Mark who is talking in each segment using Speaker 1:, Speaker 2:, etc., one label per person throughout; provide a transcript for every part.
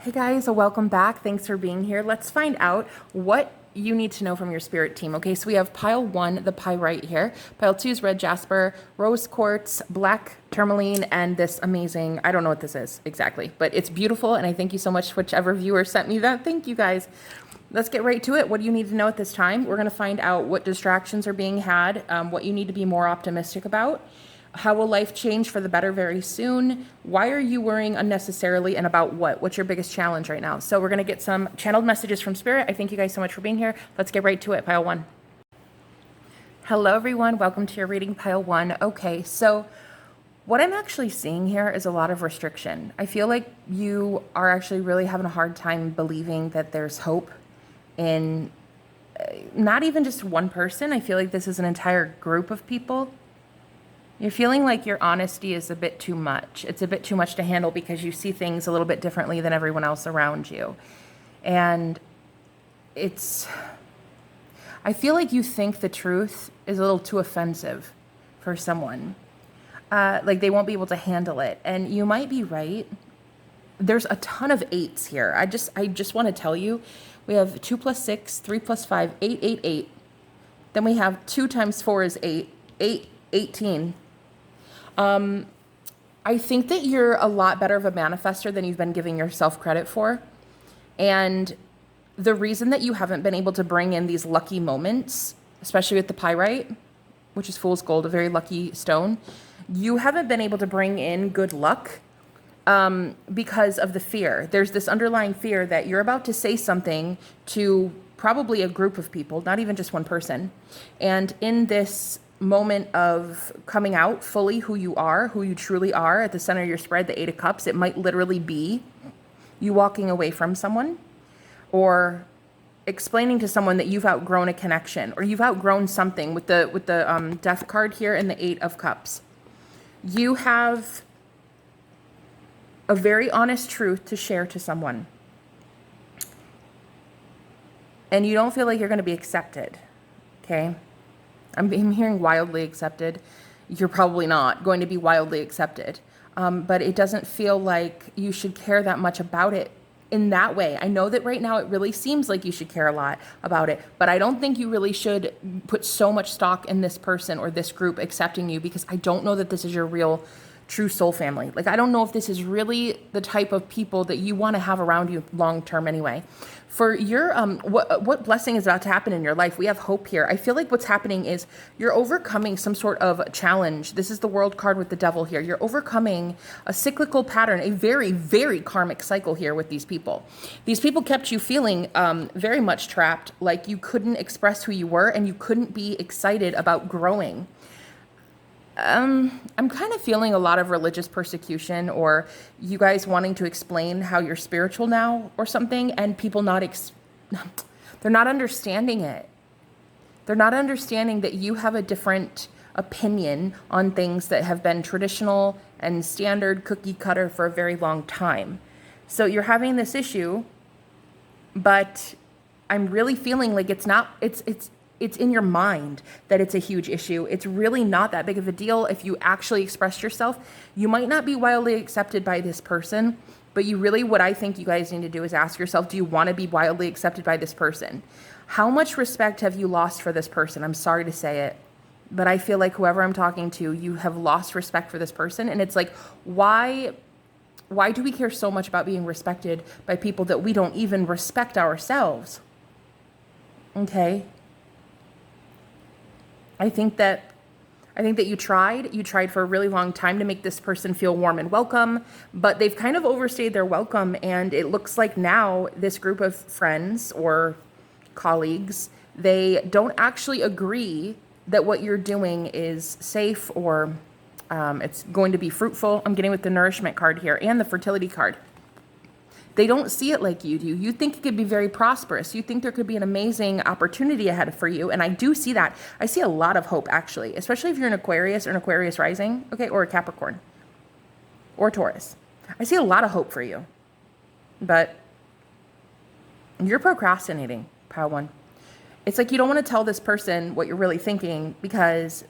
Speaker 1: Hey guys, welcome back. Thanks for being here. Let's find out what you need to know from your spirit team. Okay, so we have pile 1, the pyrite here. Pile 2 is red jasper, rose quartz, black tourmaline, and this amazing, I don't know what this is exactly, but it's beautiful, and I thank you so much, whichever viewer sent me that. Thank you guys. Let's get right to it. What do you need to know at this time? We're going to find out what distractions are being had, what you need to be more optimistic about. How will life change for the better very soon? Why are you worrying unnecessarily, and about what? What's your biggest challenge right now? So we're going to get some channeled messages from Spirit. I thank you guys so much for being here. Let's get right to it. Pile 1. Hello, everyone. Welcome to your reading, Pile 1. Okay, so what I'm actually seeing here is a lot of restriction. I feel like you are actually really having a hard time believing that there's hope in not even just one person. I feel like this is an entire group of people. You're feeling like your honesty is a bit too much. It's a bit too much to handle because you see things a little bit differently than everyone else around you. And I feel like you think the truth is a little too offensive for someone. Like they won't be able to handle it. And you might be right. There's a ton of 8s here. I just want to tell you, we have 2 plus 6, 3 plus 5, 8, 8, 8. Then we have 2 times 4 is 8, 8, 18. I think that you're a lot better of a manifester than you've been giving yourself credit for. And the reason that you haven't been able to bring in these lucky moments, especially with the pyrite, which is fool's gold, a very lucky stone, you haven't been able to bring in good luck because of the fear. There's this underlying fear that you're about to say something to probably a group of people, not even just one person. And in this moment of coming out fully who you truly are at the center of your spread, the 8 of Cups, it might literally be you walking away from someone or explaining to someone that you've outgrown a connection or you've outgrown something with the Death card here and the 8 of Cups. You have a very honest truth to share to someone and you don't feel like you're going to be accepted. Okay. I'm hearing wildly accepted. You're probably not going to be wildly accepted. But it doesn't feel like you should care that much about it in that way. I know that right now it really seems like you should care a lot about it, but I don't think you really should put so much stock in this person or this group accepting you, because I don't know that this is your real true soul family. Like, I don't know if this is really the type of people that you want to have around you long term anyway. For your what blessing is about to happen in your life, we have hope here. I feel like what's happening is you're overcoming some sort of challenge. This is the World card with the Devil here. You're overcoming a cyclical pattern, a very, very karmic cycle here with these people. These people kept you feeling very much trapped, like you couldn't express who you were and you couldn't be excited about growing. I'm kind of feeling a lot of religious persecution, or you guys wanting to explain how you're spiritual now or something, and people they're not understanding it. They're not understanding that you have a different opinion on things that have been traditional and standard cookie cutter for a very long time. So you're having this issue, but I'm really feeling like it's in your mind that it's a huge issue. It's really not that big of a deal if you actually express yourself. You might not be wildly accepted by this person, but what I think you guys need to do is ask yourself, do you want to be wildly accepted by this person? How much respect have you lost for this person? I'm sorry to say it, but I feel like whoever I'm talking to, you have lost respect for this person. And it's like, why do we care so much about being respected by people that we don't even respect ourselves? Okay. I think that you tried for a really long time to make this person feel warm and welcome, but they've kind of overstayed their welcome. And it looks like now this group of friends or colleagues, they don't actually agree that what you're doing is safe or it's going to be fruitful. I'm getting with the nourishment card here and the fertility card. They don't see it like you do. You think it could be very prosperous. You think there could be an amazing opportunity ahead for you. And I do see that. I see a lot of hope, actually, especially if you're an Aquarius or an Aquarius rising, okay, or a Capricorn or Taurus. I see a lot of hope for you. But you're procrastinating, Pile 1. It's like you don't want to tell this person what you're really thinking, because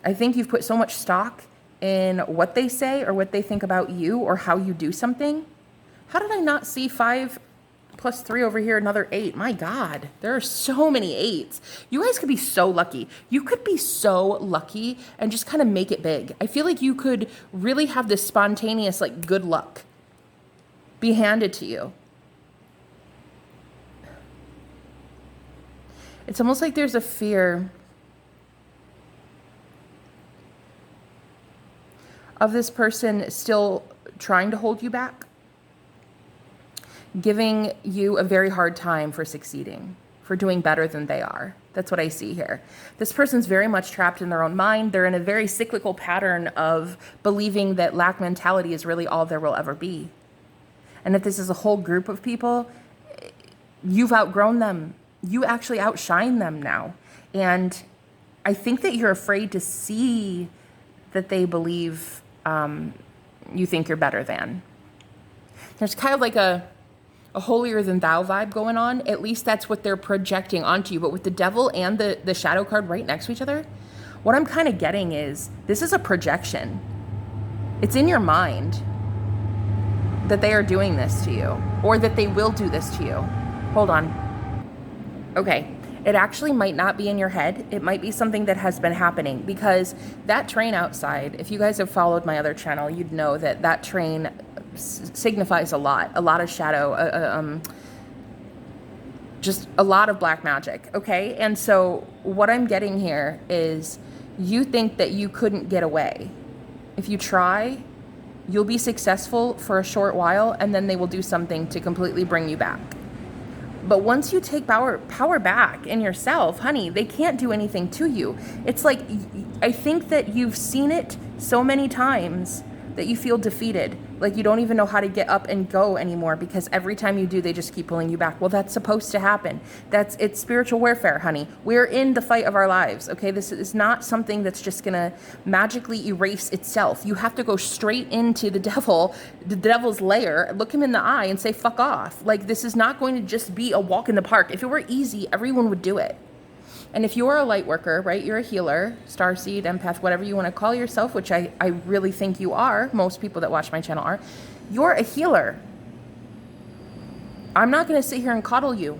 Speaker 1: I think you've put so much stock in what they say or what they think about you or how you do something, How did I not see 5 plus 3 over here, another 8? My God, there are so many 8s. You guys could be so lucky. You could be so lucky and just kind of make it big. I feel like you could really have this spontaneous, like, good luck be handed to you. It's almost like there's a fear of this person still trying to hold you back, giving you a very hard time for succeeding, for doing better than they are. That's what I see here. This person's very much trapped in their own mind. They're in a very cyclical pattern of believing that lack mentality is really all there will ever be. And if this is a whole group of people, you've outgrown them. You actually outshine them now. And I think that you're afraid to see that they believe you think you're better than. There's kind of like a holier than thou vibe going on. At least that's what they're projecting onto you. But with the devil and the shadow card right next to each other, what I'm kind of getting is this is a projection. It's in your mind that they are doing this to you, or that they will do this to you. Hold on. Okay, it actually might not be in your head. It might be something that has been happening, because that train outside, if you guys have followed my other channel, you'd know that that train signifies a lot of shadow, just a lot of black magic, okay? And so what I'm getting here is you think that you couldn't get away. If you try, you'll be successful for a short while, and then they will do something to completely bring you back. But once you take power back in yourself, honey, they can't do anything to you. It's like, I think that you've seen it so many times that you feel defeated. Like you don't even know how to get up and go anymore, because every time you do, they just keep pulling you back. Well, that's supposed to happen. It's spiritual warfare, honey. We're in the fight of our lives, okay? This is not something that's just gonna magically erase itself. You have to go straight into the devil's lair, look him in the eye and say, fuck off. Like, this is not going to just be a walk in the park. If it were easy, everyone would do it. And if you're a light worker, right, you're a healer, starseed, empath, whatever you want to call yourself, which I really think you are, most people that watch my channel are, you're a healer. I'm not going to sit here and coddle you.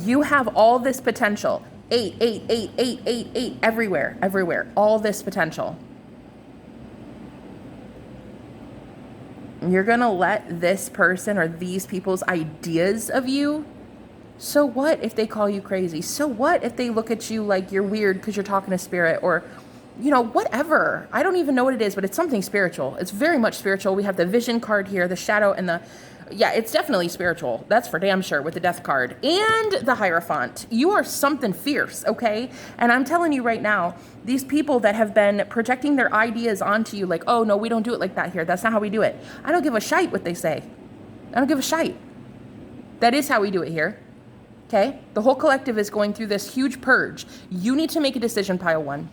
Speaker 1: You have all this potential. 8, 8, 8, 8, 8, 8, everywhere, all this potential. You're going to let this person or these people's ideas of you. So what if they call you crazy? So what if they look at you like you're weird because you're talking to spirit, or, you know, whatever. I don't even know what it is, but it's something spiritual. It's very much spiritual. We have the vision card here, the shadow, and yeah, it's definitely spiritual. That's for damn sure, with the death card and the Hierophant. You are something fierce, okay? And I'm telling you right now, these people that have been projecting their ideas onto you like, oh no, we don't do it like that here. That's not how we do it. I don't give a shite what they say. I don't give a shite. That is how we do it here. Okay? The whole collective is going through this huge purge. You need to make a decision, pile 1.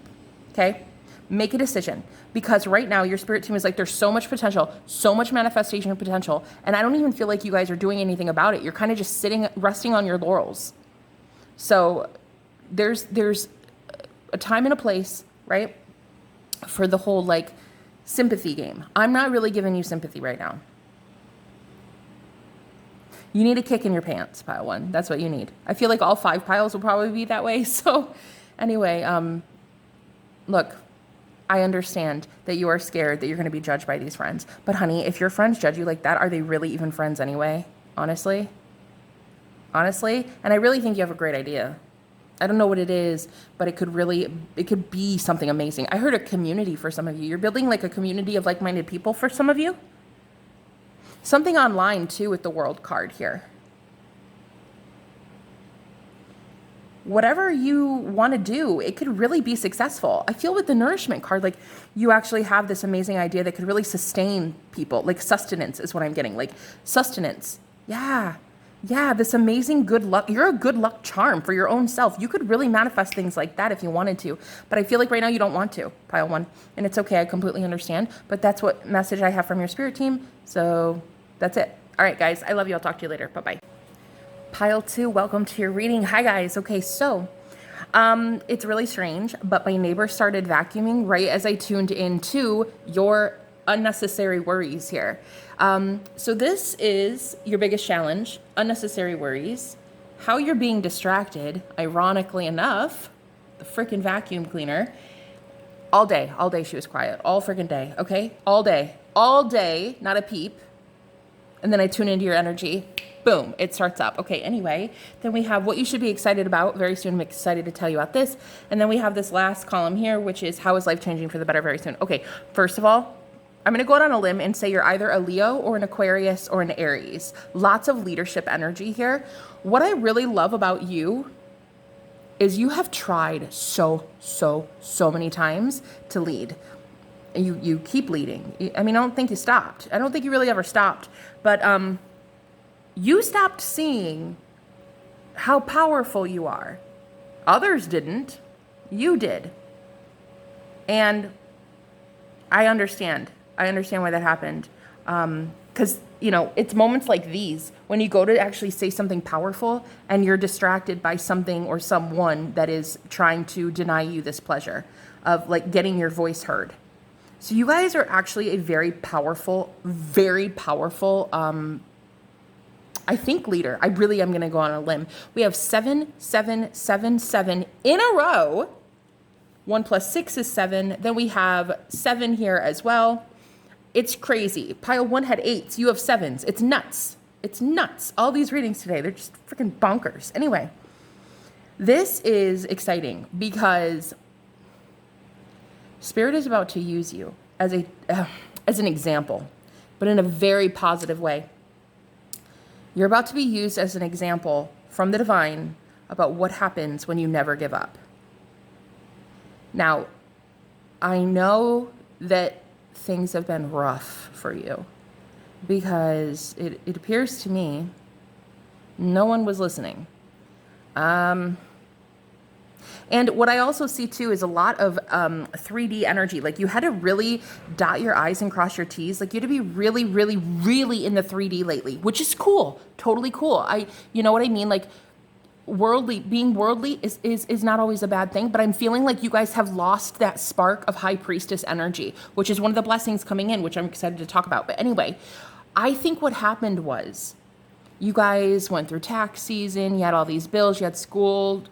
Speaker 1: Okay? Make a decision. Because right now, your spirit team is like, there's so much potential, so much manifestation potential, and I don't even feel like you guys are doing anything about it. You're kind of just resting on your laurels. So there's a time and a place, right, for the whole, like, sympathy game. I'm not really giving you sympathy right now. You need a kick in your pants, pile 1. That's what you need. I feel like all 5 piles will probably be that way. So anyway, look, I understand that you are scared that you're going to be judged by these friends. But honey, if your friends judge you like that, are they really even friends anyway? Honestly? And I really think you have a great idea. I don't know what it is, but it could be something amazing. I heard a community for some of you. You're building like a community of like-minded people for some of you. Something online too with the World card here. Whatever you want to do, it could really be successful. I feel with the Nourishment card, like you actually have this amazing idea that could really sustain people. Like sustenance is what I'm getting. Like sustenance. Yeah, this amazing good luck. You're a good luck charm for your own self. You could really manifest things like that if you wanted to. But I feel like right now you don't want to, pile 1. And it's okay. I completely understand. But that's what message I have from your spirit team. So that's it. All right, guys. I love you. I'll talk to you later. Bye-bye. Pile 2, welcome to your reading. Hi, guys. Okay, so it's really strange, but my neighbor started vacuuming right as I tuned into your unnecessary worries here. So this is your biggest challenge, unnecessary worries, how you're being distracted, ironically enough, the freaking vacuum cleaner. All day she was quiet, all freaking day, okay? All day, not a peep. And then I tune into your energy, boom, it starts up. Okay, anyway, then we have what you should be excited about. Very soon, I'm excited to tell you about this. And then we have this last column here, which is how is life changing for the better very soon. Okay, first of all, I'm going to go out on a limb and say you're either a Leo or an Aquarius or an Aries. Lots of leadership energy here. What I really love about you is you have tried so many times to lead. You keep leading. I mean, I don't think you stopped. I don't think you really ever stopped. But you stopped seeing how powerful you are. Others didn't. You did. And I understand. I understand why that happened. Because, it's moments like these when you go to actually say something powerful and you're distracted by something or someone that is trying to deny you this pleasure of like getting your voice heard. So you guys are actually a very powerful, I think leader. I really am going to go on a limb. We have 7, 7, 7, 7 in a row. 1 plus 6 is 7. Then we have 7 here as well. It's crazy. Pile 1 had 8s. You have 7s. It's nuts. It's nuts. All these readings today, they're just freaking bonkers. Anyway, this is exciting because Spirit is about to use you as an example, but in a very positive way. You're about to be used as an example from the divine about what happens when you never give up. Now, I know that things have been rough for you because it appears to me no one was listening. And what I also see too is a lot of 3D energy. Like you had to really dot your I's and cross your T's. Like you had to be really in the 3D lately, which is cool. Totally cool. You know what I mean? Like being worldly is not always a bad thing, but I'm feeling like you guys have lost that spark of high priestess energy, which is one of the blessings coming in, which I'm excited to talk about. But anyway, I think what happened was you guys went through tax season, you had all these bills, you had school,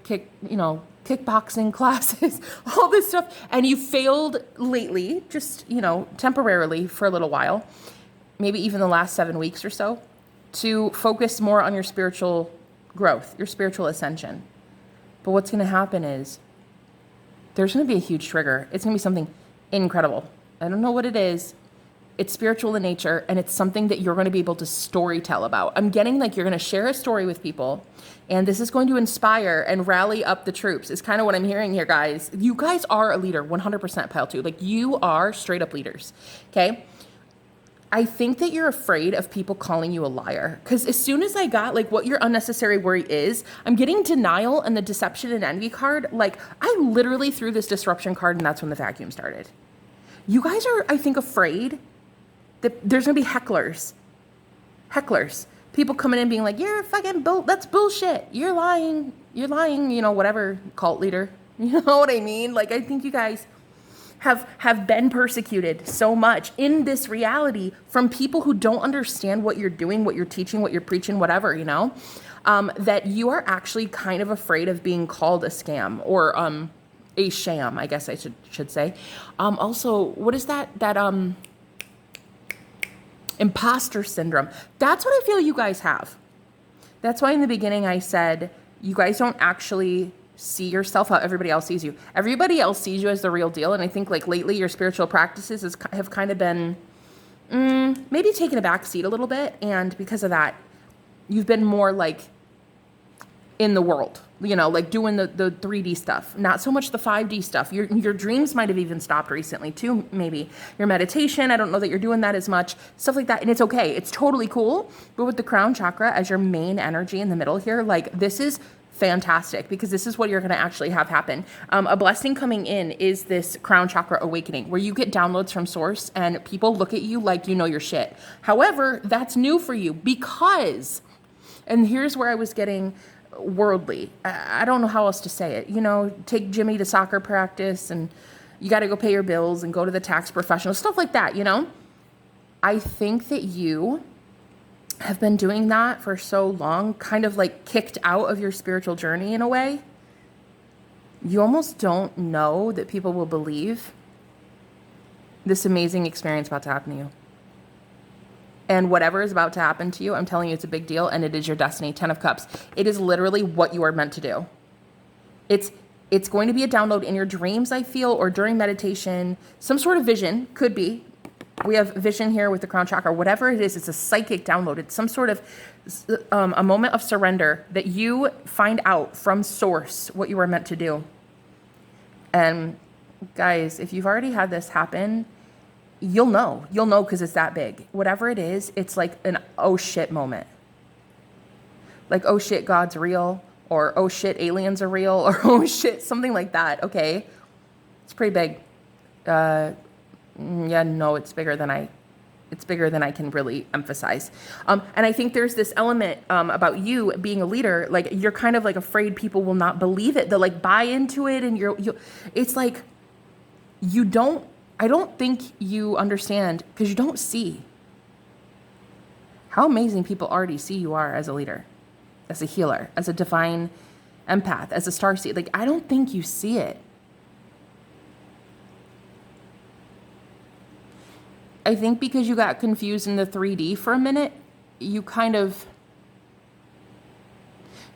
Speaker 1: kickboxing classes, all this stuff, and you failed lately, just, temporarily for a little while, maybe even the last 7 weeks or so, to focus more on your spiritual growth, your spiritual ascension. But what's going to happen is there's going to be a huge trigger. It's going to be something incredible. I don't know what it is. It's spiritual in nature, and it's something that you're going to be able to story tell about. I'm getting like you're going to share a story with people, and this is going to inspire and rally up the troops, is kind of what I'm hearing here, guys. You guys are a leader, 100% pile 2. Like, you are straight up leaders, okay? I think that you're afraid of people calling you a liar, because as soon as I got like what your unnecessary worry is, I'm getting denial and the deception and envy card. Like, I literally threw this disruption card, and that's when the vacuum started. You guys are, I think, afraid that there's gonna be hecklers, people coming in being like, you're fucking that's bullshit, you're lying, whatever, cult leader, you know what I mean? Like, I think you guys have been persecuted so much in this reality from people who don't understand what you're doing, what you're teaching, what you're preaching, whatever, that you are actually kind of afraid of being called a scam or a sham, I guess I should say. Also, what is that imposter syndrome? That's what I feel you guys have. That's why in the beginning I said you guys don't actually see yourself how everybody else sees you. Everybody else sees you as the real deal, and I think like lately your spiritual practices have kind of been maybe taken a back seat a little bit, and because of that you've been more like in the world, like doing the 3D stuff, not so much the 5D stuff. Your dreams might have even stopped recently too, maybe. Your meditation, I don't know that you're doing that as much, stuff like that, and it's okay. It's totally cool, but with the crown chakra as your main energy in the middle here, like this is fantastic because this is what you're going to actually have happen. A blessing coming in is this crown chakra awakening where you get downloads from source and people look at you like you know your shit. However, that's new for you because, and here's where I was getting worldly. I don't know how else to say it. Take Jimmy to soccer practice and you got to go pay your bills and go to the tax professional, stuff like that, I think that you have been doing that for so long, kind of like kicked out of your spiritual journey in a way. You almost don't know that people will believe this amazing experience about to happen to you. And whatever is about to happen to you, I'm telling you, it's a big deal, and it is your destiny. 10 of Cups. It is literally what you are meant to do. It's going to be a download in your dreams, I feel, or during meditation. Some sort of vision, could be. We have vision here with the crown chakra. Whatever it is, it's a psychic download. It's some sort of a moment of surrender that you find out from source what you are meant to do. And guys, if you've already had this happen, you'll know because it's that big. Whatever it is, it's like an oh shit moment. Like, oh shit, God's real, or oh shit, aliens are real, or oh shit, something like that. Okay. It's pretty big. Yeah, no, it's bigger than I can really emphasize. And I think there's this element about you being a leader, like you're kind of like afraid people will not believe it. They'll like buy into it, and it's like I don't think you understand, because you don't see how amazing people already see you are as a leader, as a healer, as a divine empath, as a starseed. Like, I don't think you see it. I think because you got confused in the 3D for a minute, you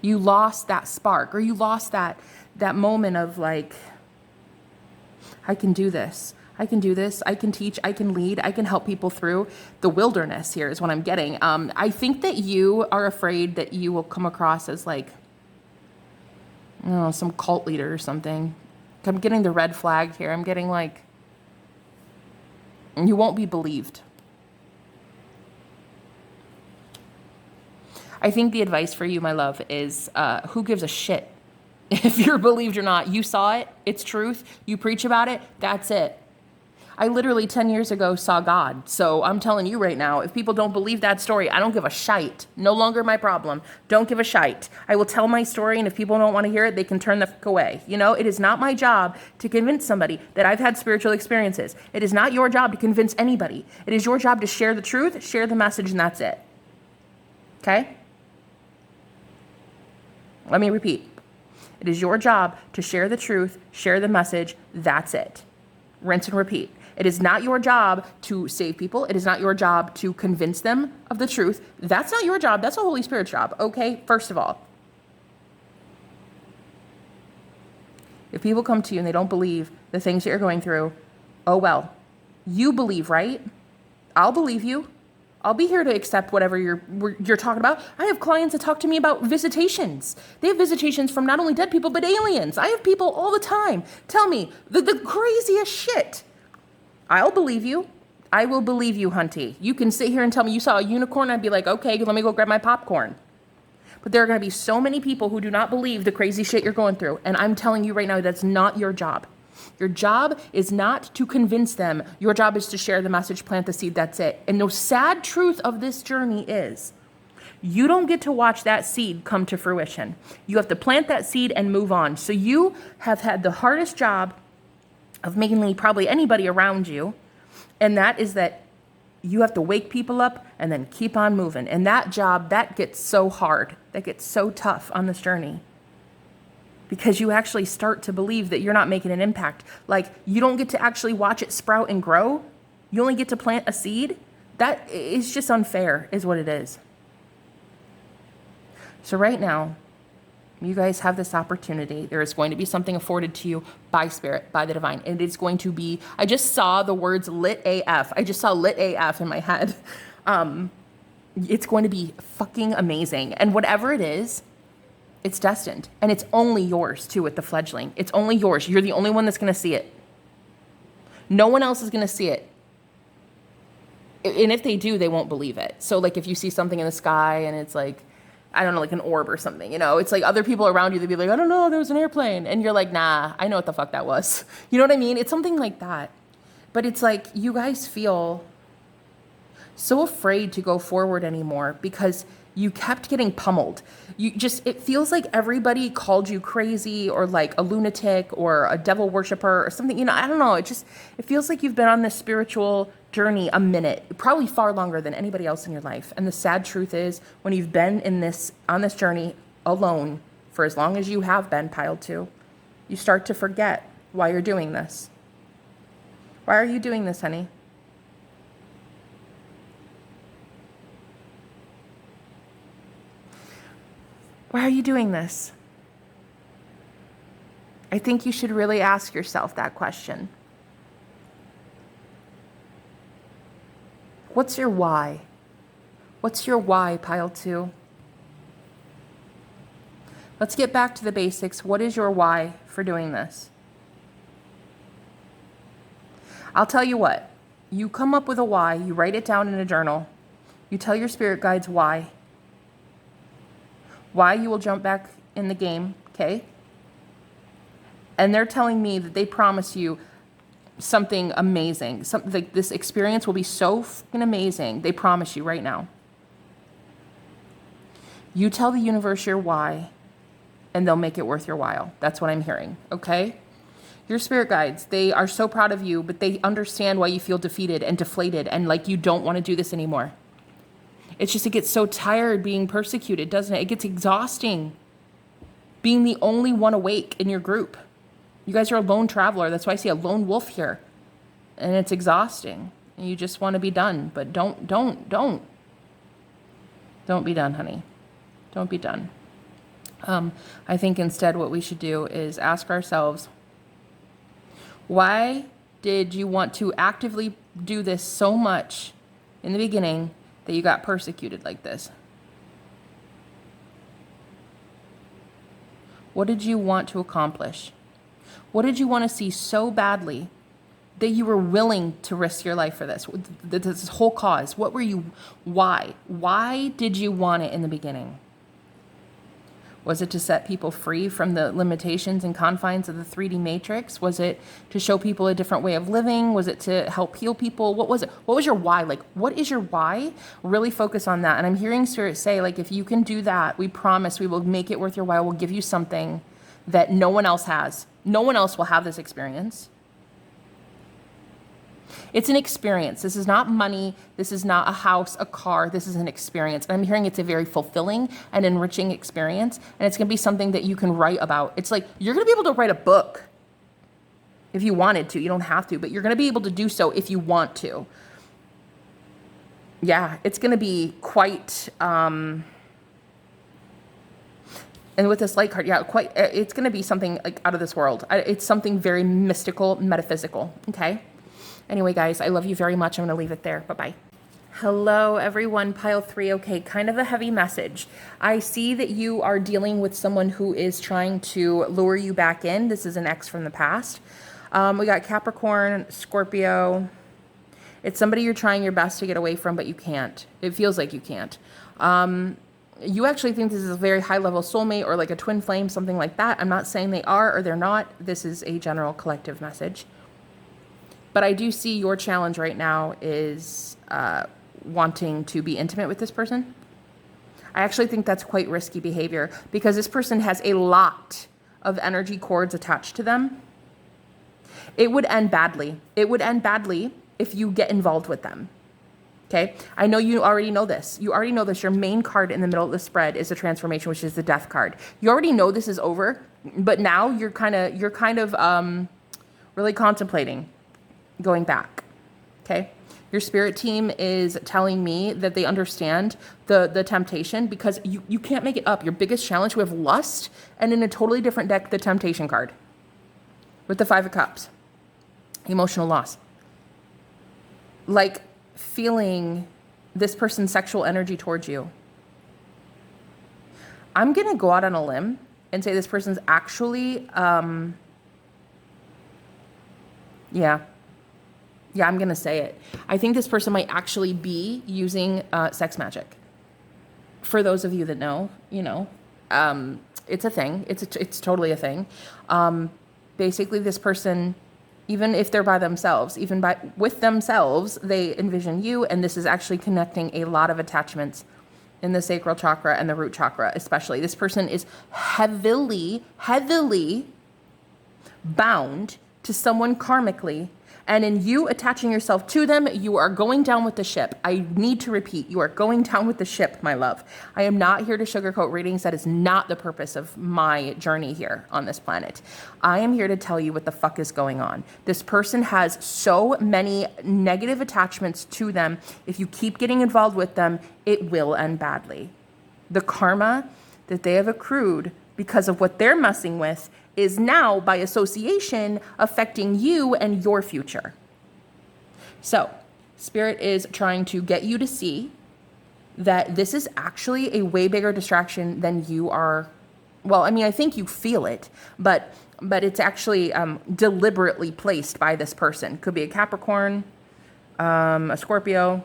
Speaker 1: lost that spark, or you lost that moment of like, I can do this. I can do this. I can teach. I can lead. I can help people through the wilderness. Here is what I'm getting. I think that you are afraid that you will come across as like, I don't know, some cult leader or something. I'm getting the red flag here. I'm getting like, you won't be believed. I think the advice for you, my love, is who gives a shit if you're believed or not? You saw it. It's truth. You preach about it. That's it. I literally 10 years ago saw God. So I'm telling you right now, if people don't believe that story, I don't give a shite. No longer my problem. Don't give a shite. I will tell my story, and if people don't want to hear it, they can turn the fuck away. You know, it is not my job to convince somebody that I've had spiritual experiences. It is not your job to convince anybody. It is your job to share the truth, share the message, and that's it. Okay? Let me repeat. It is your job to share the truth, share the message, that's it. Rinse and repeat. It is not your job to save people. It is not your job to convince them of the truth. That's not your job. That's the Holy Spirit's job, okay? First of all. If people come to you and they don't believe the things that you're going through, oh well. You believe, right? I'll believe you. I'll be here to accept whatever you're talking about. I have clients that talk to me about visitations. They have visitations from not only dead people, but aliens. I have people all the time tell me the craziest shit. I'll believe you. I will believe you, Hunty. You can sit here and tell me you saw a unicorn. I'd be like, okay, let me go grab my popcorn. But there are going to be so many people who do not believe the crazy shit you're going through. And I'm telling you right now, that's not your job. Your job is not to convince them. Your job is to share the message, plant the seed, that's it. And the sad truth of this journey is you don't get to watch that seed come to fruition. You have to plant that seed and move on. So you have had the hardest job of mainly probably anybody around you. And that is that you have to wake people up and then keep on moving. And that job, that gets so hard. That gets so tough on this journey. Because you actually start to believe that you're not making an impact. Like, you don't get to actually watch it sprout and grow. You only get to plant a seed. That is just unfair, is what it is. So right now, you guys have this opportunity. There is going to be something afforded to you by Spirit, by the divine. And it's going to be, I just saw the words lit AF. I just saw lit AF in my head. It's going to be fucking amazing. And whatever it is, it's destined. And it's only yours, too, with the fledgling. It's only yours. You're the only one that's going to see it. No one else is going to see it. And if they do, they won't believe it. So, like, if you see something in the sky and it's like, I don't know, like an orb or something, you know, it's like other people around you, they'd be like, I don't know, there was an airplane. And you're like, nah, I know what the fuck that was. You know what I mean? It's something like that. But it's like, you guys feel so afraid to go forward anymore because You kept getting pummeled. It feels like everybody called you crazy or like a lunatic or a devil worshiper or something. I don't know. It feels like you've been on this spiritual journey a minute, probably far longer than anybody else in your life. And the sad truth is, when you've been on this journey alone for as long as you have been, pile 2, you start to forget why you're doing this. Why are you doing this, honey? Why are you doing this? I think you should really ask yourself that question. What's your why? What's your why, pile 2? Let's get back to the basics. What is your why for doing this? I'll tell you what. You come up with a why. You write it down in a journal. You tell your spirit guides why. Why you will jump back in the game, okay? And they're telling me that they promise you something amazing. Something like this experience will be so fucking amazing. They promise you right now. You tell the universe your why, and they'll make it worth your while. That's what I'm hearing, okay? Your spirit guides, they are so proud of you, but they understand why you feel defeated and deflated and like you don't want to do this anymore. It's just, it gets so tired being persecuted, doesn't it? It gets exhausting being the only one awake in your group. You guys are a lone traveler. That's why I see a lone wolf here. And it's exhausting. And you just want to be done. But don't be done, honey. Don't be done. I think instead what we should do is ask ourselves, why did you want to actively do this so much in the beginning that you got persecuted like this? What did you want to accomplish? What did you want to see so badly that you were willing to risk your life for this whole cause? What were you, why? Why did you want it in the beginning? Was it to set people free from the limitations and confines of the 3D matrix? Was it to show people a different way of living? Was it to help heal people? What was it? What was your why? Like, what is your why? Really focus on that. And I'm hearing Spirit say, like, if you can do that, we promise we will make it worth your while. We'll give you something that no one else has. No one else will have this experience. It's an experience. This is not money. This is not a house, a car. This is an experience. And I'm hearing it's a very fulfilling and enriching experience. And it's going to be something that you can write about. It's like you're going to be able to write a book if you wanted to. You don't have to, but you're going to be able to do so if you want to. Yeah, it's going to be quite... and with this light card, yeah, it's going to be something like out of this world. It's something very mystical, metaphysical, okay? Anyway, guys, I love you very much. I'm going to leave it there. Bye-bye. Hello, everyone. Pile 3. Okay, kind of a heavy message. I see that you are dealing with someone who is trying to lure you back in. This is an ex from the past. We got Capricorn, Scorpio. It's somebody you're trying your best to get away from, but you can't. It feels like you can't. You actually think this is a very high-level soulmate or like a twin flame, something like that. I'm not saying they are or they're not. This is a general collective message. But I do see your challenge right now is wanting to be intimate with this person. I actually think that's quite risky behavior because this person has a lot of energy cords attached to them. It would end badly. It would end badly if you get involved with them. Okay? I know you already know this. You already know this. Your main card in the middle of the spread is the transformation, which is the death card. You already know this is over, but now you're kind of really contemplating going back, okay? Your spirit team is telling me that they understand the temptation because you can't make it up. Your biggest challenge, we have lust, and in a totally different deck, the temptation card with the 5 of Cups, emotional loss. Like feeling this person's sexual energy towards you. I'm going to go out on a limb and say this person's actually, Yeah, I'm going to say it. I think this person might actually be using sex magic. For those of you that know, it's a thing. It's totally a thing. Basically, this person, even if they're by themselves, with themselves, they envision you, and this is actually connecting a lot of attachments in the sacral chakra and the root chakra, especially. This person is heavily bound to someone karmically. And in you attaching yourself to them, you are going down with the ship. I need to repeat, you are going down with the ship, my love. I am not here to sugarcoat readings. That is not the purpose of my journey here on this planet. I am here to tell you what the fuck is going on. This person has so many negative attachments to them. If you keep getting involved with them, it will end badly. The karma that they have accrued because of what they're messing with is now, by association, affecting you and your future. So, Spirit is trying to get you to see that this is actually a way bigger distraction than you are. Well, I mean, I think you feel it, but it's actually deliberately placed by this person. Could be a Capricorn, a Scorpio,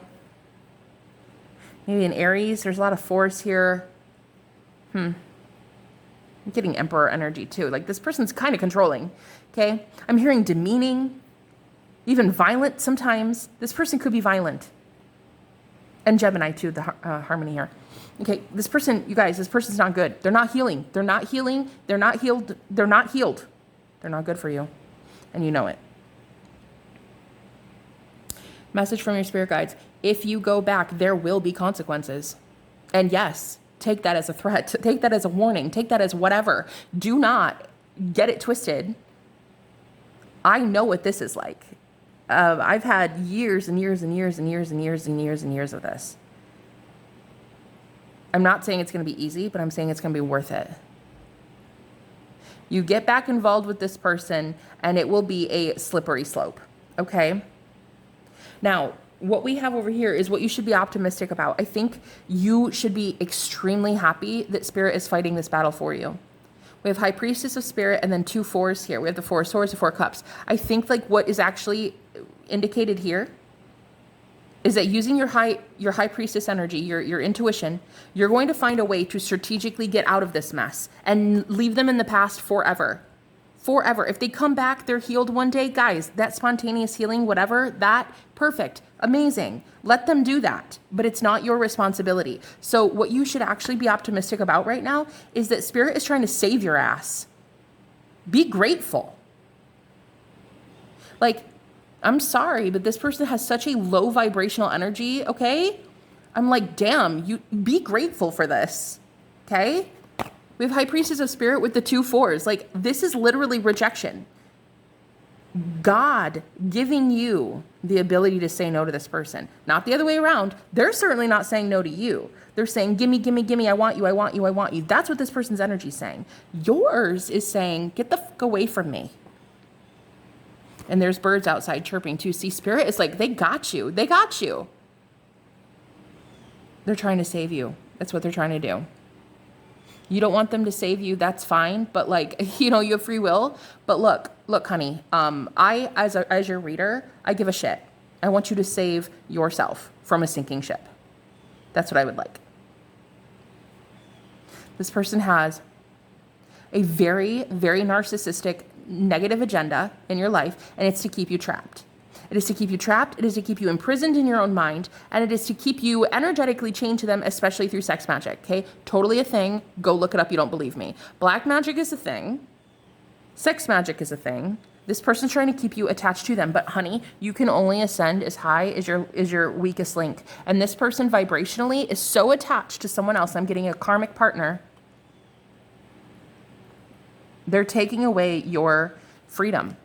Speaker 1: maybe an Aries. There's a lot of force here. I'm getting Emperor energy too. Like, this person's kind of controlling, okay? I'm hearing demeaning, even violent sometimes. This person could be violent. And Gemini too, the harmony here. Okay, this person, you guys, this person's not good. They're not healing. They're not healing. They're not healed. They're not healed. They're not good for you. And you know it. Message from your spirit guides. If you go back, there will be consequences. And yes, take that as a threat. Take that as a warning. Take that as whatever. Do not get it twisted. I know what this is like. I've had years and years and years and years and years and years and years of this. I'm not saying it's going to be easy, but I'm saying it's going to be worth it. You get back involved with this person and it will be a slippery slope. Okay? Now, what we have over here is what you should be optimistic about. I think you should be extremely happy that Spirit is fighting this battle for you. We have High Priestess of Spirit and then 2 fours here. We have the 4 of Swords, the 4 of Cups. I think like what is actually indicated here is that using your high priestess energy, your intuition, you're going to find a way to strategically get out of this mess and leave them in the past forever. Forever. If they come back, they're healed one day, guys, that spontaneous healing, whatever, that, perfect, amazing. Let them do that, but it's not your responsibility. So what you should actually be optimistic about right now is that Spirit is trying to save your ass. Be grateful. Like, I'm sorry, but this person has such a low vibrational energy, okay? I'm like, damn, you be grateful for this, okay? We have High Priestess of Spirit with the 2 fours. Like, this is literally rejection. God giving you the ability to say no to this person. Not the other way around. They're certainly not saying no to you. They're saying, gimme, gimme, gimme, I want you, I want you, I want you. That's what this person's energy is saying. Yours is saying, get the fuck away from me. And there's birds outside chirping too. See, Spirit is like, they got you. They got you. They're trying to save you. That's what they're trying to do. You don't want them to save you. That's fine. But like, you know, you have free will. But look, honey, I, as your reader, I give a shit. I want you to save yourself from a sinking ship. That's what I would like. This person has a very, very narcissistic, negative agenda in your life, and it's to keep you trapped. It is to keep you trapped. It is to keep you imprisoned in your own mind, and it is to keep you energetically chained to them, especially through sex magic, okay? Totally a thing. Go look it up. You don't believe me. Black magic is a thing. Sex magic is a thing. This person's trying to keep you attached to them, but honey, you can only ascend as high as your weakest link. And this person vibrationally is so attached to someone else. I'm getting a karmic partner. They're taking away your freedom.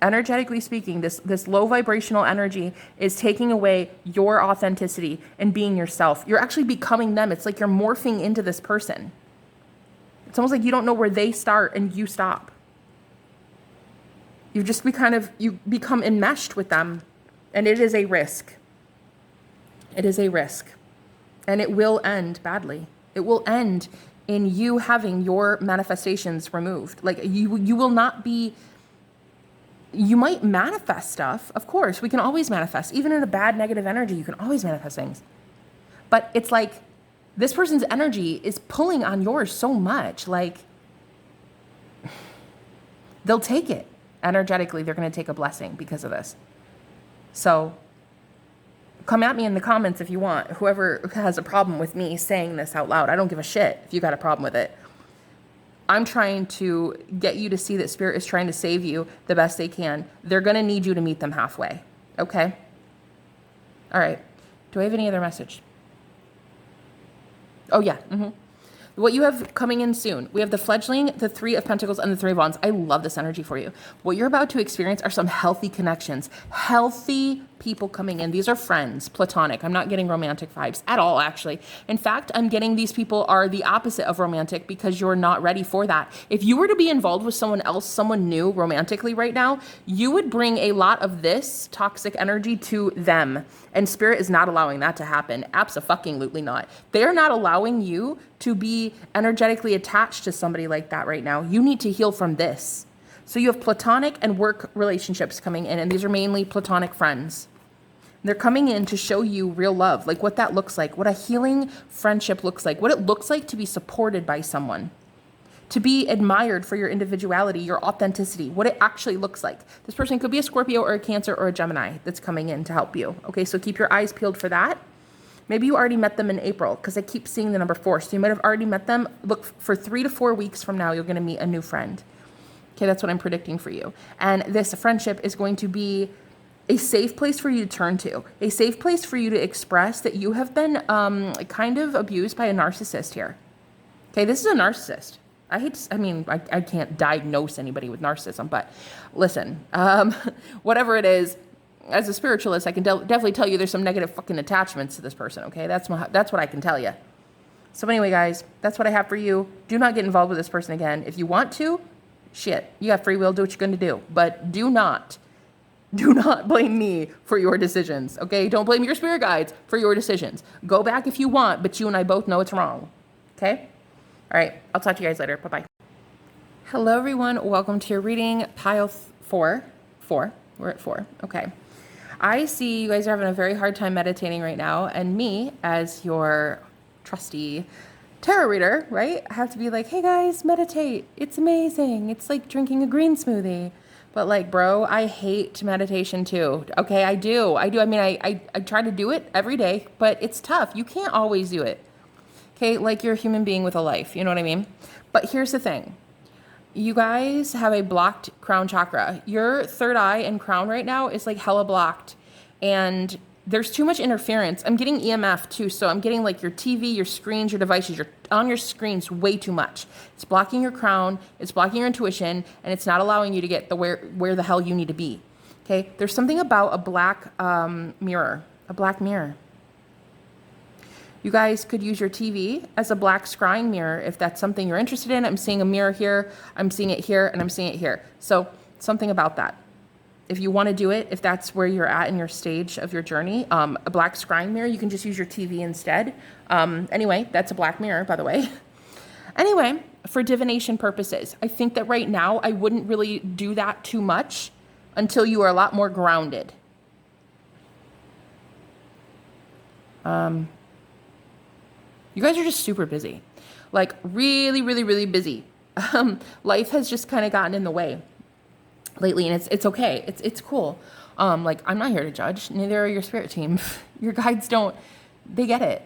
Speaker 1: Energetically speaking, this low vibrational energy is taking away your authenticity and being yourself. You're actually becoming them. It's like you're morphing into this person. It's almost like you don't know where they start and you stop. You just you become enmeshed with them, and it is a risk. It is a risk, and it will end badly. It will end in you having your manifestations removed. Like you will not be. You might manifest stuff. Of course, we can always manifest. Even in a bad negative energy, you can always manifest things. But it's like this person's energy is pulling on yours so much. Like they'll take it. Energetically, they're going to take a blessing because of this. So Come at me in the comments if you want. Whoever has a problem with me saying this out loud, I don't give a shit if you got a problem with it. I'm trying to get you to see that Spirit is trying to save you the best they can. They're going to need you to meet them halfway. Okay? All right. Do I have any other message? Oh, yeah. What you have coming in soon, we have the fledgling, the 3 of Pentacles, and the 3 of Wands. I love this energy for you. What you're about to experience are some healthy connections, healthy people coming in. These are friends, platonic. I'm not getting romantic vibes at all, actually. In fact, I'm getting these people are the opposite of romantic because you're not ready for that. If you were to be involved with someone else, someone new romantically right now, you would bring a lot of this toxic energy to them. And Spirit is not allowing that to happen. Abso-fucking-lutely not. They're not allowing you to be energetically attached to somebody like that right now. You need to heal from this. So you have platonic and work relationships coming in, and these are mainly platonic friends. They're coming in to show you real love, like what that looks like, what a healing friendship looks like, what it looks like to be supported by someone, to be admired for your individuality, your authenticity, what it actually looks like. This person could be a Scorpio or a Cancer or a Gemini that's coming in to help you. Okay, so keep your eyes peeled for that. Maybe you already met them in April because I keep seeing the number 4. So you might have already met them. Look, for 3 to 4 weeks from now, you're going to meet a new friend. Okay, that's what I'm predicting for you. And this friendship is going to be a safe place for you to turn to, a safe place for you to express that you have been kind of abused by a narcissist here. Okay, this is a narcissist. I can't diagnose anybody with narcissism, but listen, whatever it is, as a spiritualist, I can definitely tell you there's some negative fucking attachments to this person, okay? That's what I can tell you. So anyway, guys, that's what I have for you. Do not get involved with this person again. If you want to, shit, you have free will, do what you're going to do. But do not blame me for your decisions, okay? Don't blame your spirit guides for your decisions. Go back if you want, but you and I both know it's wrong, okay? All right, I'll talk to you guys later. Bye-bye. Hello, everyone. Welcome to your reading, pile 4. We're at 4, okay. I see you guys are having a very hard time meditating right now, and me, as your trusty tarot reader, right, I have to be like, hey guys, meditate. It's amazing. It's like drinking a green smoothie. But like, bro, I hate meditation too. Okay, I do. I mean, I try to do it every day, but it's tough. You can't always do it. Okay, like you're a human being with a life. You know what I mean? But here's the thing. You guys have a blocked crown chakra. Your third eye and crown right now is like hella blocked. And there's too much interference. I'm getting EMF too. So I'm getting like your TV, your screens, your devices, you're on your screens way too much. It's blocking your crown. It's blocking your intuition. And it's not allowing you to get the where the hell you need to be. Okay. There's something about a black mirror. You guys could use your TV as a black scrying mirror if that's something you're interested in. I'm seeing a mirror here, I'm seeing it here, and I'm seeing it here. So something about that. If you want to do it, if that's where you're at in your stage of your journey, a black scrying mirror, you can just use your TV instead. Anyway, that's a black mirror, by the way. Anyway, for divination purposes, I think that right now I wouldn't really do that too much until you are a lot more grounded. You guys are just super busy, like really, really, really busy. Life has just kind of gotten in the way lately, and it's okay. It's cool. Like I'm not here to judge. Neither are your spirit team. Your guides don't. They get it.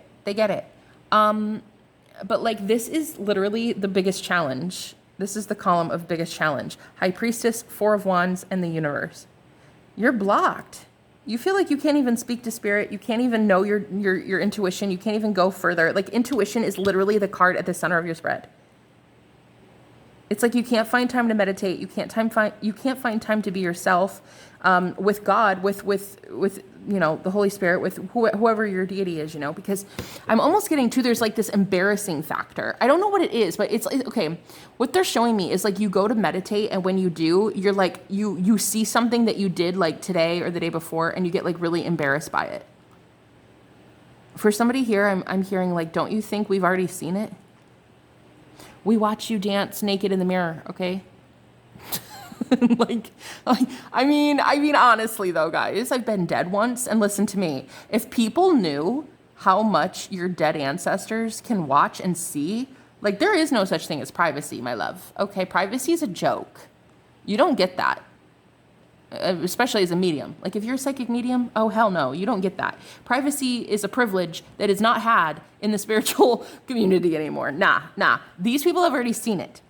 Speaker 1: But like this is literally the biggest challenge. This is the column of biggest challenge. High Priestess, 4 of Wands, and the Universe. You're blocked. You feel like you can't even speak to spirit. You can't even know your intuition. You can't even go further. Like intuition is literally the card at the center of your spread. It's like you can't find time to meditate. You can't find time to be yourself with God, with the Holy Spirit, with whoever your deity is, because I'm almost getting to, there's like this embarrassing factor. I don't know what it is, but it's okay. What they're showing me is like you go to meditate, and when you do, you're like, you see something that you did like today or the day before, and you get like really embarrassed by it. For somebody here, I'm hearing like, don't you think we've already seen it? We watch you dance naked in the mirror, okay? I mean, honestly though, guys, I've been dead once, and listen to me. If people knew how much your dead ancestors can watch and see, like there is no such thing as privacy, my love. Okay, privacy is a joke. You don't get that. especially as a medium. Like if you're a psychic medium, oh hell no, you don't get that. Privacy is a privilege that is not had in the spiritual community anymore. Nah. These people have already seen it.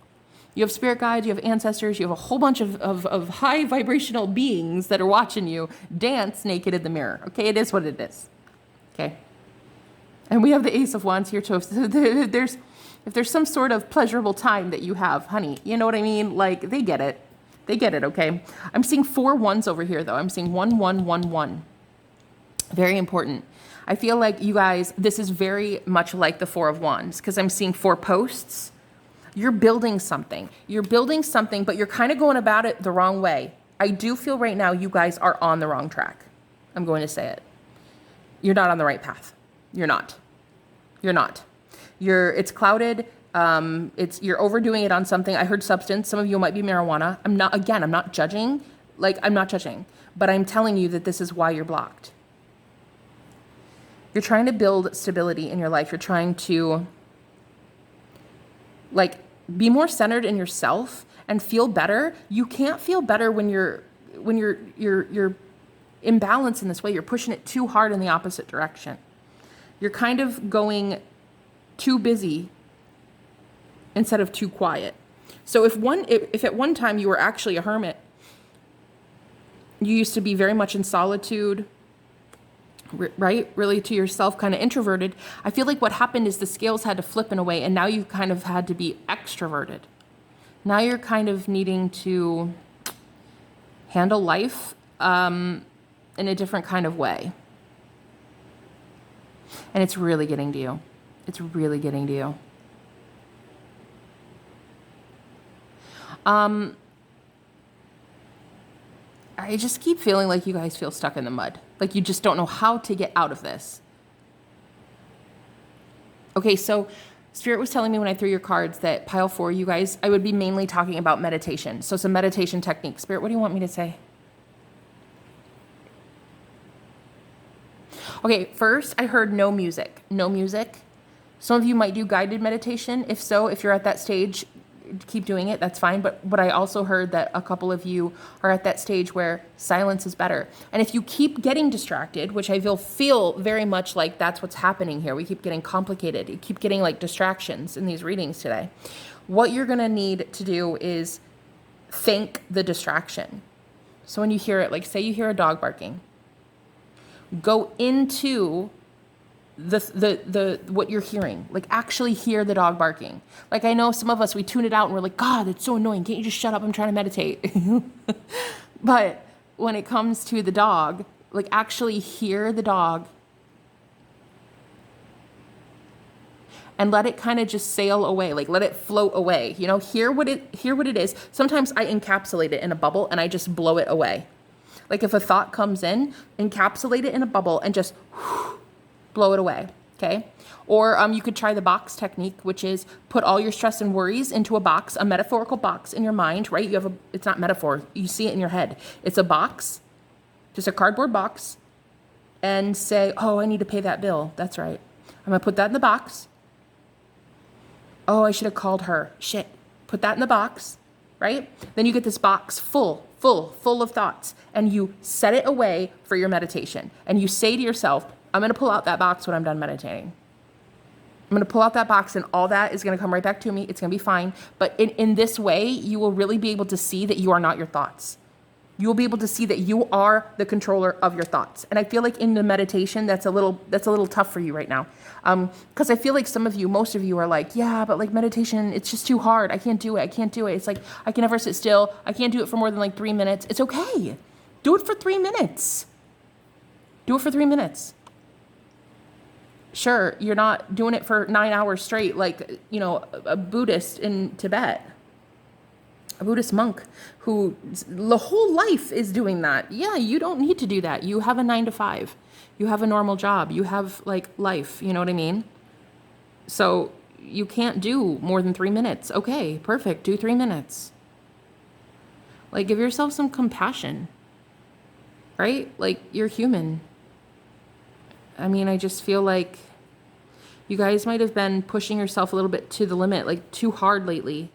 Speaker 1: You have spirit guides, you have ancestors, you have a whole bunch of high vibrational beings that are watching you dance naked in the mirror. Okay, it is what it is. Okay. And we have the Ace of Wands here too. If there's some sort of pleasurable time that you have, honey, you know what I mean? Like, they get it. They get it, okay? I'm seeing 4 ones over here, though. I'm seeing 1, 1, 1, 1. Very important. I feel like you guys, this is very much like the 4 of Wands, because I'm seeing 4 posts. You're building something. You're building something, but you're kind of going about it the wrong way. I do feel right now you guys are on the wrong track. I'm going to say it. You're not on the right path. You're not. It's clouded. You're overdoing it on something. I heard substance. Some of you might be marijuana. I'm not judging. I'm not judging, but I'm telling you that this is why you're blocked. You're trying to build stability in your life. You're trying to be more centered in yourself and feel better. You can't feel better when you're imbalanced in this way. You're pushing it too hard in the opposite direction. You're kind of going too busy instead of too quiet. So if at one time you were actually a hermit, you used to be very much in solitude, right? Really to yourself, kind of introverted. I feel like what happened is the scales had to flip in a way, and now you kind of had to be extroverted. Now you're kind of needing to handle life in a different kind of way. And it's really getting to you. It's really getting to you. I just keep feeling like you guys feel stuck in the mud. Like you just don't know how to get out of this. Okay, so Spirit was telling me when I threw your cards that pile 4, you guys, I would be mainly talking about meditation. So some meditation techniques. Spirit, what do you want me to say? Okay, first I heard no music. No music. Some of you might do guided meditation. If so, if you're at that stage, keep doing it. That's fine. But I also heard that a couple of you are at that stage where silence is better. And if you keep getting distracted, which I feel very much like that's what's happening here. We keep getting complicated. You keep getting distractions in these readings today. What you're going to need to do is think the distraction. So when you hear it, say you hear a dog barking, go into the what you're hearing. Actually hear the dog barking. I know some of us, we tune it out and we're like, God, that's so annoying. Can't you just shut up? I'm trying to meditate. But when it comes to the dog, actually hear the dog and let it kind of just sail away. Let it float away. Hear what it is. Sometimes I encapsulate it in a bubble and I just blow it away. If a thought comes in, encapsulate it in a bubble and just blow it away, okay? Or you could try the box technique, which is put all your stress and worries into a box, a metaphorical box in your mind, right? It's not metaphor, you see it in your head. It's a box, just a cardboard box, and say, oh, I need to pay that bill. That's right. I'm gonna put that in the box. Oh, I should have called her. Shit. Put that in the box, right? Then you get this box full of thoughts, and you set it away for your meditation. And you say to yourself, I'm going to pull out that box when I'm done meditating. I'm going to pull out that box and all that is going to come right back to me. It's going to be fine. But in this way, you will really be able to see that you are not your thoughts. You will be able to see that you are the controller of your thoughts. And I feel like in the meditation, that's a little tough for you right now. Because I feel like most of you are like, yeah, but meditation, it's just too hard. I can't do it. It's I can never sit still. I can't do it for more than 3 minutes. It's okay. Do it for 3 minutes. Do it for 3 minutes. Sure, you're not doing it for 9 hours straight a Buddhist in Tibet. A Buddhist monk who the whole life is doing that. Yeah, you don't need to do that. You have a 9 to 5. You have a normal job. You have life, you know what I mean? So you can't do more than 3 minutes. Okay, perfect. Do 3 minutes. Give yourself some compassion, right? You're human. I mean, I just feel like you guys might have been pushing yourself a little bit to the limit, too hard lately.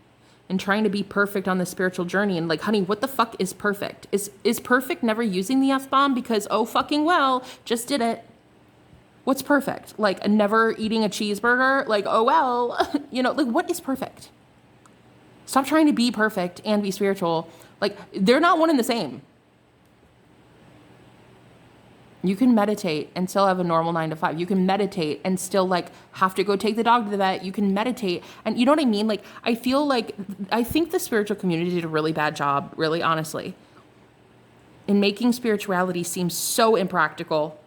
Speaker 1: and trying to be perfect on the spiritual journey. And like, honey, what the fuck is perfect? Is perfect never using the F-bomb because, oh, fucking well, just did it. What's perfect? Like never eating a cheeseburger? Like, oh, well, like what is perfect? Stop trying to be perfect and be spiritual. Like they're not one and the same. You can meditate and still have a normal 9 to 5. You can meditate and still like have to go take the dog to the vet. You can meditate. And you know what I mean? Like, I think the spiritual community did a really bad job, really honestly, in making spirituality seem so impractical.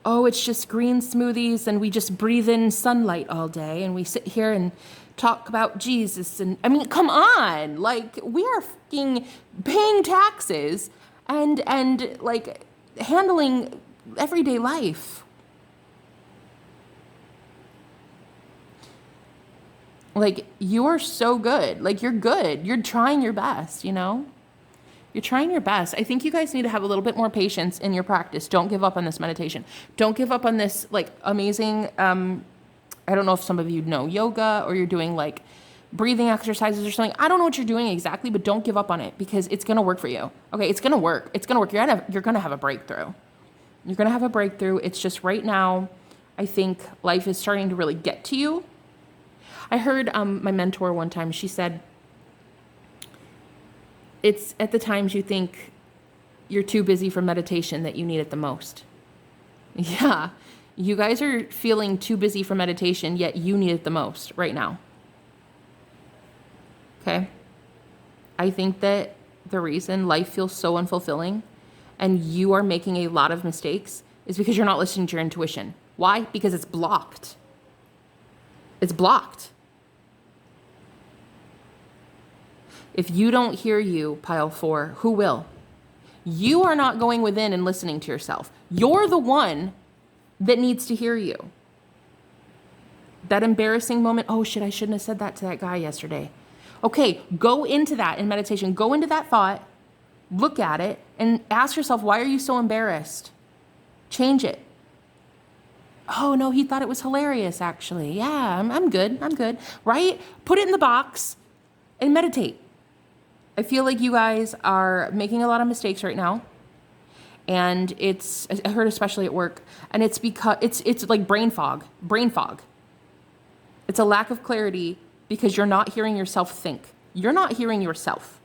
Speaker 1: Oh, it's just green smoothies and we just breathe in sunlight all day and we sit here and talk about Jesus. And I mean, come on, like we are fucking paying taxes and like handling everyday life. Like you are so good. Like you're good. You're trying your best, You're trying your best. I think you guys need to have a little bit more patience in your practice. Don't give up on this meditation. Don't give up on this like amazing, I don't know if some of you know yoga or you're doing like breathing exercises or something. I don't know what you're doing exactly, but don't give up on it because it's going to work for you. Okay. It's going to work. It's going to work. You're going to have a breakthrough. You're going to have a breakthrough. It's just right now, I think life is starting to really get to you. I heard my mentor one time, she said, it's at the times you think you're too busy for meditation that you need it the most. Yeah. You guys are feeling too busy for meditation, yet you need it the most right now. Okay? I think that the reason life feels so unfulfilling and you are making a lot of mistakes is because you're not listening to your intuition. Why? Because it's blocked. It's blocked. If you don't hear you, pile 4, who will? You are not going within and listening to yourself. You're the one that needs to hear you. That embarrassing moment, oh shit, I shouldn't have said that to that guy yesterday. Okay, go into that in meditation. Go into that thought, look at it, and ask yourself, why are you so embarrassed? Change it. Oh no, he thought it was hilarious actually. Yeah, I'm good, right? Put it in the box and meditate. I feel like you guys are making a lot of mistakes right now. And I heard especially at work, and it's because it's like brain fog. It's a lack of clarity because you're not hearing yourself think. You're not hearing yourself.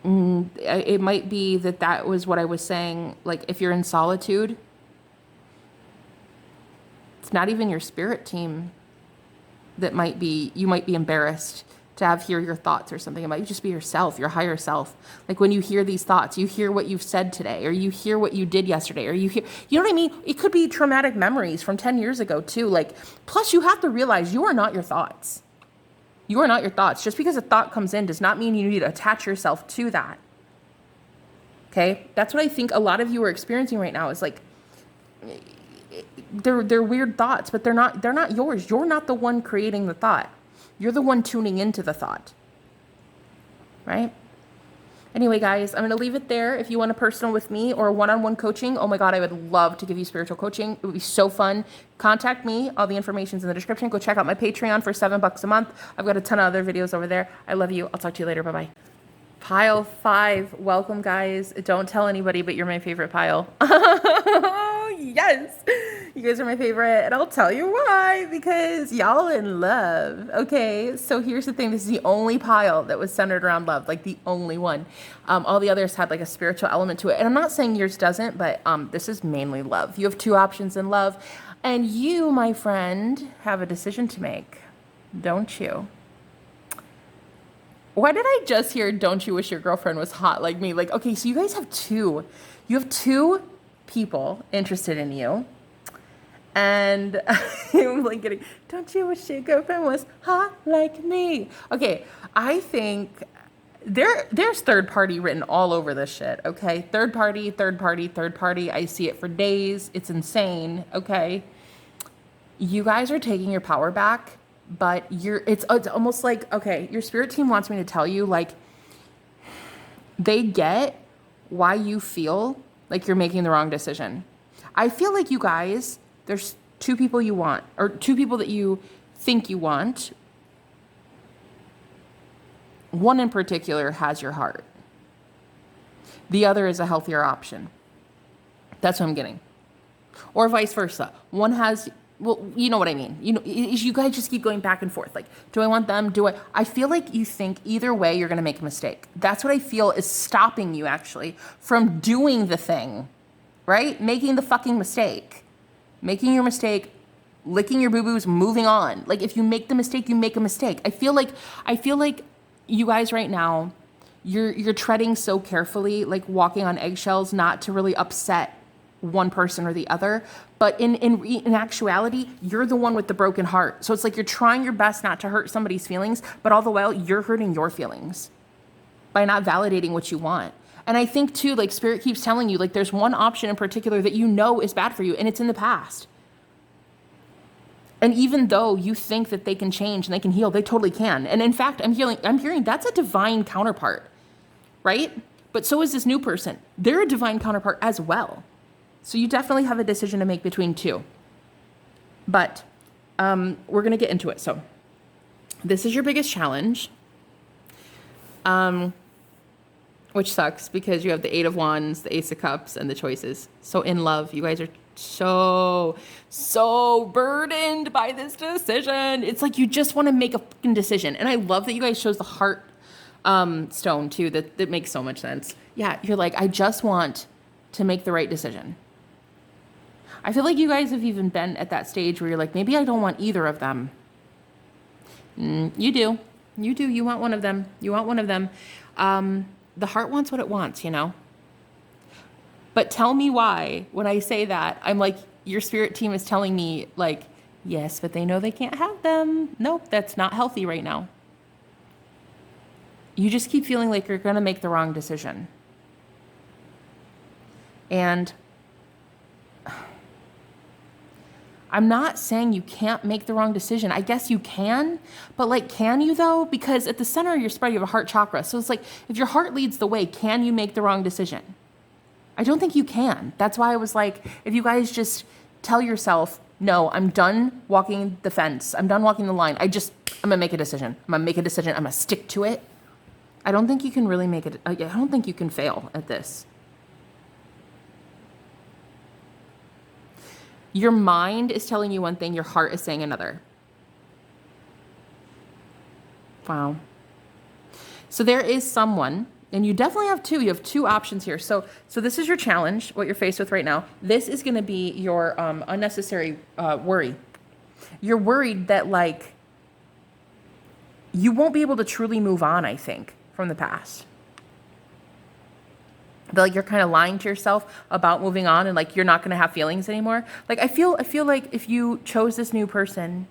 Speaker 1: It might be that was what I was saying. Like if you're in solitude, it's not even your spirit team you might be embarrassed to hear your thoughts or something. It might just be yourself, your higher self. Like when you hear these thoughts, you hear what you've said today, or you hear what you did yesterday, or you know what I mean? It could be traumatic memories from 10 years ago too. Like, plus you have to realize you are not your thoughts. You are not your thoughts. Just because a thought comes in does not mean you need to attach yourself to that. Okay? That's what I think a lot of you are experiencing right now is like, they're weird thoughts, but they're not yours. You're not the one creating the thought. You're the one tuning into the thought, right? Anyway, guys, I'm going to leave it there. If you want a personal with me or one-on-one coaching, oh my God, I would love to give you spiritual coaching. It would be so fun. Contact me. All the information's in the description. Go check out my Patreon for $7 a month. I've got a ton of other videos over there. I love you. I'll talk to you later. Bye-bye. Pile 5. Welcome, guys. Don't tell anybody, but you're my favorite pile. Yes. You guys are my favorite, and I'll tell you why, because y'all in love. Okay, so here's the thing. This is the only pile that was centered around love, like the only one. All the others had like a spiritual element to it, and I'm not saying yours doesn't, but this is mainly love. You have 2 options in love, and you, my friend, have a decision to make, don't you? Why did I just hear, don't you wish your girlfriend was hot like me? Like, okay, so you guys have 2. You have 2 people interested in you. And I'm like getting, don't you wish your girlfriend was hot like me? Okay, I think there's third party written all over this shit, okay? Third party. I see it for days. It's insane, okay? You guys are taking your power back, but it's almost like, okay, your spirit team wants me to tell you, like, they get why you feel like you're making the wrong decision. I feel like you guys, there's 2 people you want, or 2 people that you think you want. One in particular has your heart. The other is a healthier option. That's what I'm getting. Or vice versa. One has, well, you know what I mean. You guys just keep going back and forth. Like, do I want them? I feel like you think either way you're going to make a mistake. That's what I feel is stopping you actually from doing the thing, right? Making the fucking mistake. Making your mistake, licking your boo-boos, moving on. Like, if you make the mistake, you make a mistake. I feel like you guys right now, you're treading so carefully, like walking on eggshells, not to really upset one person or the other. But in actuality, you're the one with the broken heart. So it's like you're trying your best not to hurt somebody's feelings, but all the while you're hurting your feelings by not validating what you want. And I think too, like Spirit keeps telling you, like there's one option in particular that you know is bad for you, and it's in the past. And even though you think that they can change and they can heal, they totally can. And in fact, I'm hearing that's a divine counterpart, right? But so is this new person. They're a divine counterpart as well. So you definitely have a decision to make between two. But we're going to get into it. So this is your biggest challenge, which sucks because you have the 8 of Wands, the Ace of Cups, and the choices. So in love, you guys are so burdened by this decision. It's like you just want to make a fucking decision. And I love that you guys chose the heart stone too. That makes so much sense. Yeah, you're like, I just want to make the right decision. I feel like you guys have even been at that stage where you're like, maybe I don't want either of them. You do. You want one of them. The heart wants what it wants, you know? But tell me why, when I say that, I'm like, your spirit team is telling me, like, yes, but they know they can't have them. Nope, that's not healthy right now. You just keep feeling like you're going to make the wrong decision. And I'm not saying you can't make the wrong decision. I guess you can, but like, can you though? Because at the center of your spread, you have a heart chakra. So it's like, if your heart leads the way, can you make the wrong decision? I don't think you can. That's why I was like, if you guys just tell yourself, no, I'm done walking the fence. I'm done walking the line. I'm going to make a decision. I'm going to stick to it. I don't think you can really make it. I don't think you can fail at this. Your mind is telling you one thing, your heart is saying another. Wow. So there is someone, and you definitely have two. You have two options here. So this is your challenge, what you're faced with right now. This is going to be your unnecessary worry. You're worried that, like, you won't be able to truly move on, I think, from the past. Like you're kind of lying to yourself about moving on and like you're not going to have feelings anymore. Like I feel like if you chose this new person,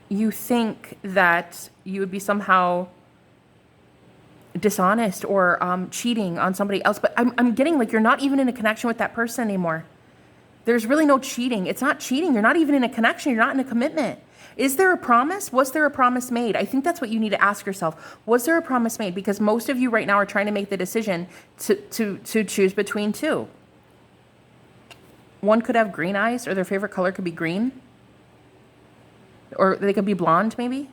Speaker 1: you think that you would be somehow dishonest or cheating on somebody else. But I'm getting like you're not even in a connection with that person anymore. There's really no cheating. It's not cheating. You're not even in a connection. You're not in a commitment. Is there a promise? Was there a promise made? I think that's what you need to ask yourself. Was there a promise made? Because most of you right now are trying to make the decision to choose between two. One could have green eyes, or their favorite color could be green. Or they could be blonde, maybe.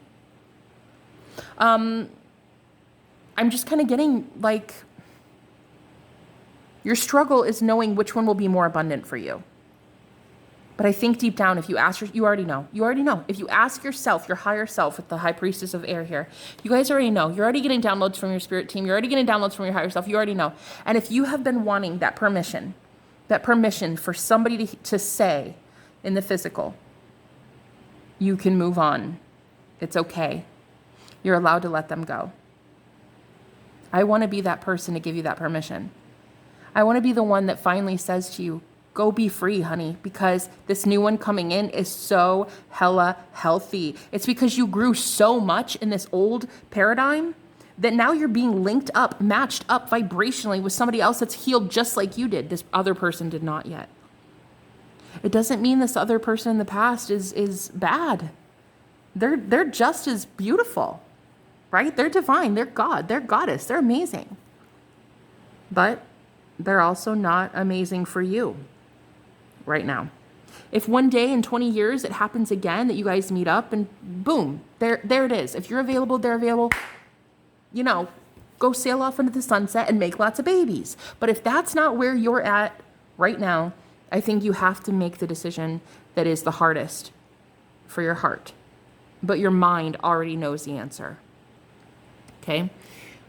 Speaker 1: I'm just kind of getting like, your struggle is knowing which one will be more abundant for you. But I think deep down, if you ask, you already know. You already know. If you ask yourself, your higher self, with the high priestess of air here, you guys already know. You're already getting downloads from your spirit team. You're already getting downloads from your higher self. You already know. And if you have been wanting that permission for somebody to say in the physical, you can move on. It's okay. You're allowed to let them go. I want to be that person to give you that permission. I want to be the one that finally says to you, go be free, honey, because this new one coming in is so hella healthy. It's because you grew so much in this old paradigm that now you're being linked up, matched up vibrationally with somebody else that's healed just like you did. This other person did not yet. It doesn't mean this other person in the past is bad. They're just as beautiful, right? They're divine. They're God. They're goddess. They're amazing. But they're also not amazing for you right now. If one day in 20 years it happens again that you guys meet up and boom, there it is. If you're available, they're available, you know, go sail off into the sunset and make lots of babies. But if that's not where you're at right now, I think you have to make the decision that is the hardest for your heart. But your mind already knows the answer. Okay?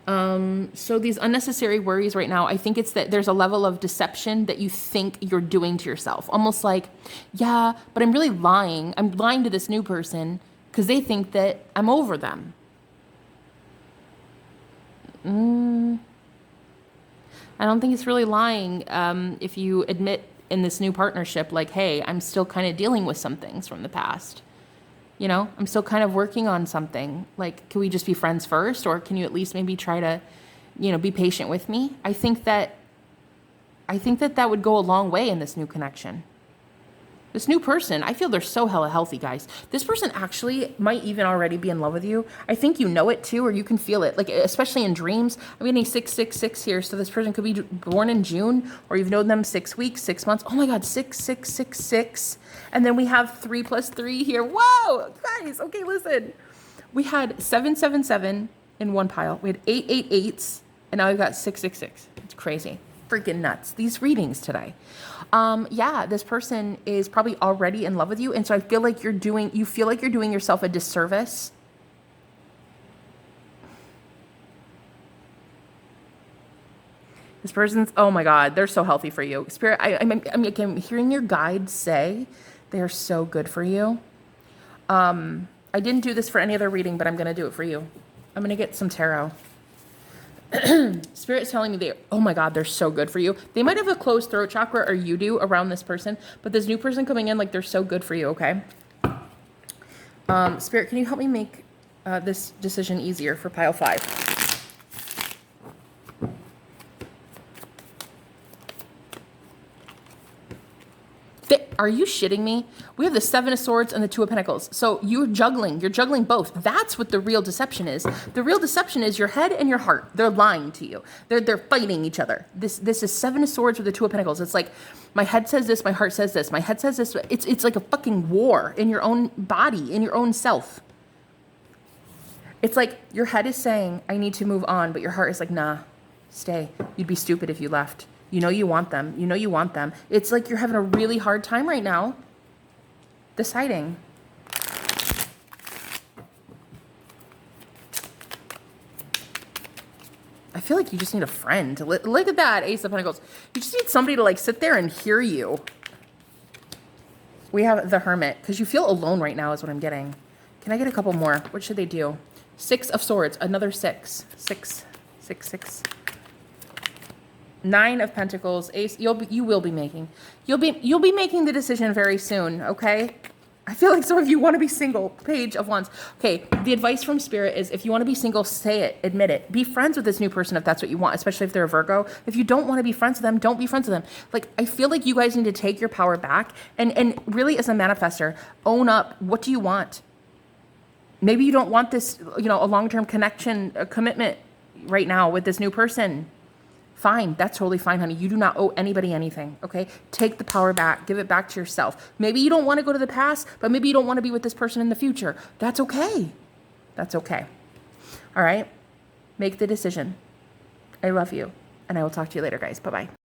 Speaker 1: So these unnecessary worries right now, I think it's that there's a level of deception that you think you're doing to yourself. Almost like, yeah, but I'm really lying. I'm lying to this new person because they think that I'm over them. I don't think it's really lying if you admit in this new partnership, like, hey, I'm still kind of dealing with some things from the past. You know, I'm still kind of working on something. Like, can we just be friends first? Or can you at least maybe try to, you know, be patient with me? I think that would go a long way in this new connection. This new person, I feel they're so hella healthy, guys. This person actually might even already be in love with you. I think you know it too, or you can feel it, like especially in dreams. I'm getting 666 here, so this person could be born in June, or you've known them 6 weeks, 6 months. Oh my God, 6666. And then we have 3 plus 3 here. Whoa, guys, okay, listen. We had 777 in one pile. We had 888s, and now we've got 666. It's crazy. Freaking nuts. These readings today. Yeah, this person is probably already in love with you. And so I feel like you feel like you're doing yourself a disservice. This person's, oh my God, they're so healthy for you. Spirit, I'm hearing your guides say they're so good for you. I didn't do this for any other reading, but I'm going to do it for you. I'm going to get some tarot. Spirit's telling me oh my God, they're so good for you. They might have a closed throat chakra, or you do, around this person, but this new person coming in, like, they're so good for you, okay? Spirit, can you help me make this decision easier for pile 5? Are you shitting me? We have the 7 of Swords and the 2 of Pentacles. So you're juggling both. That's what the real deception is. The real deception is your head and your heart. They're lying to you. They're fighting each other. This is 7 of Swords with the 2 of Pentacles. It's like, my head says this, my heart says this. My head says this. It's like a fucking war in your own body, in your own self. It's like your head is saying, I need to move on, but your heart is like, nah, stay. You'd be stupid if you left. You know you want them. You know you want them. It's like you're having a really hard time right now deciding. I feel like you just need a friend. Look at that, Ace of Pentacles. You just need somebody to, like, sit there and hear you. We have the Hermit, because you feel alone right now is what I'm getting. Can I get a couple more? What should they do? 6 of Swords, another 6. 6, 6, 6. 9 of Pentacles, Ace. You'll be making the decision very soon. Okay. I feel like some of you want to be single. Page of Wands. Okay. The advice from Spirit is, if you want to be single, say it, admit it. Be friends with this new person if that's what you want, especially if they're a Virgo. If you don't want to be friends with them, don't be friends with them. Like, I feel like you guys need to take your power back and really, as a manifester, own up. What do you want? Maybe you don't want this, a long-term connection, a commitment right now with this new person. Fine. That's totally fine, honey. You do not owe anybody anything, okay? Take the power back. Give it back to yourself. Maybe you don't want to go to the past, but maybe you don't want to be with this person in the future. That's okay. That's okay. All right? Make the decision. I love you, and I will talk to you later, guys. Bye-bye.